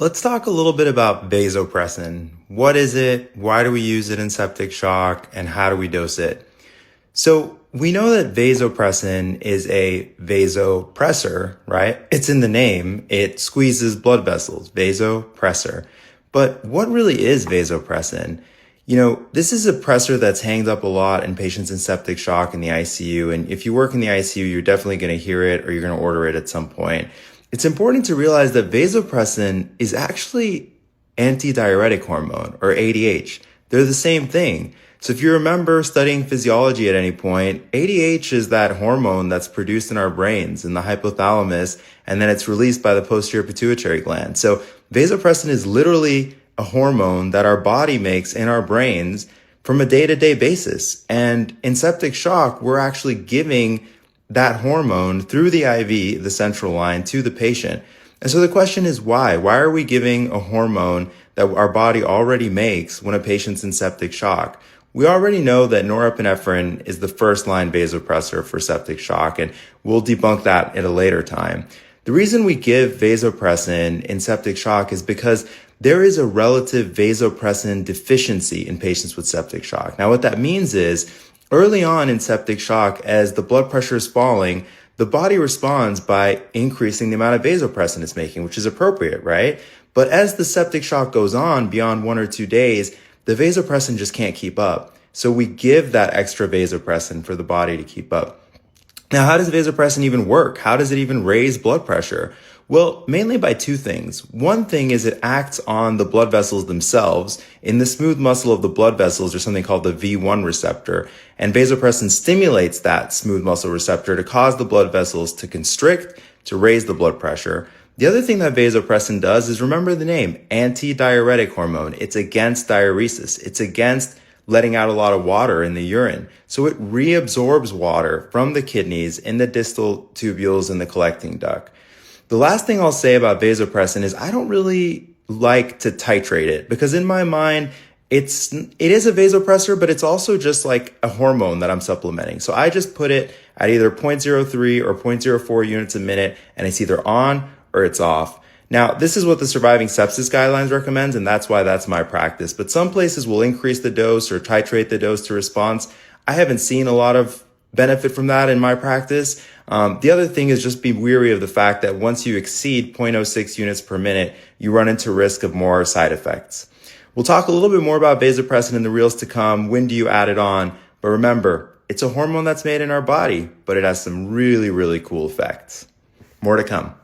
Let's talk a little bit about vasopressin. What is it? Why do we use it in septic shock? And how do we dose it? So we know that vasopressin is a vasopressor, right? It's in the name. It squeezes blood vessels, vasopressor. But what really is vasopressin? This is a pressor that's hanged up a lot in patients in septic shock in the ICU. And if you work in the ICU, you're definitely going to hear it or you're going to order it at some point. It's important to realize that vasopressin is actually antidiuretic hormone, or ADH. They're the same thing. So if you remember studying physiology at any point, ADH is that hormone that's produced in our brains in the hypothalamus, and then it's released by the posterior pituitary gland. So vasopressin is literally a hormone that our body makes in our brains from a day-to-day basis. And in septic shock, we're actually giving that hormone through the IV, the central line, to the patient. And so the question is why? Why are we giving a hormone that our body already makes when a patient's in septic shock? We already know that norepinephrine is the first line vasopressor for septic shock, and we'll debunk that at a later time. The reason we give vasopressin in septic shock is because there is a relative vasopressin deficiency in patients with septic shock. Now, what that means is early on in septic shock, as the blood pressure is falling, the body responds by increasing the amount of vasopressin it's making, which is appropriate, right? But as the septic shock goes on beyond 1 or 2 days, the vasopressin just can't keep up. So we give that extra vasopressin for the body to keep up. Now, how does vasopressin even work? How does it even raise blood pressure? Well, mainly by 2 things. One thing is it acts on the blood vessels themselves. In the smooth muscle of the blood vessels, there's something called the V1 receptor, and vasopressin stimulates that smooth muscle receptor to cause the blood vessels to constrict, to raise the blood pressure. The other thing that vasopressin does is, remember the name, antidiuretic hormone. It's against diuresis. It's against letting out a lot of water in the urine. So it reabsorbs water from the kidneys in the distal tubules in the collecting duct. The last thing I'll say about vasopressin is I don't really like to titrate it, because in my mind, it is a vasopressor, but it's also just like a hormone that I'm supplementing. So I just put it at either 0.03 or 0.04 units a minute, and it's either on or it's off. Now, this is what the Surviving Sepsis Guidelines recommends, and that's why that's my practice. But some places will increase the dose or titrate the dose to response. I haven't seen a lot of benefit from that in my practice. The other thing is just be wary of the fact that once you exceed 0.06 units per minute, you run into risk of more side effects. We'll talk a little bit more about vasopressin in the reels to come. When do you add it on? But remember, it's a hormone that's made in our body, but it has some really, really cool effects. More to come.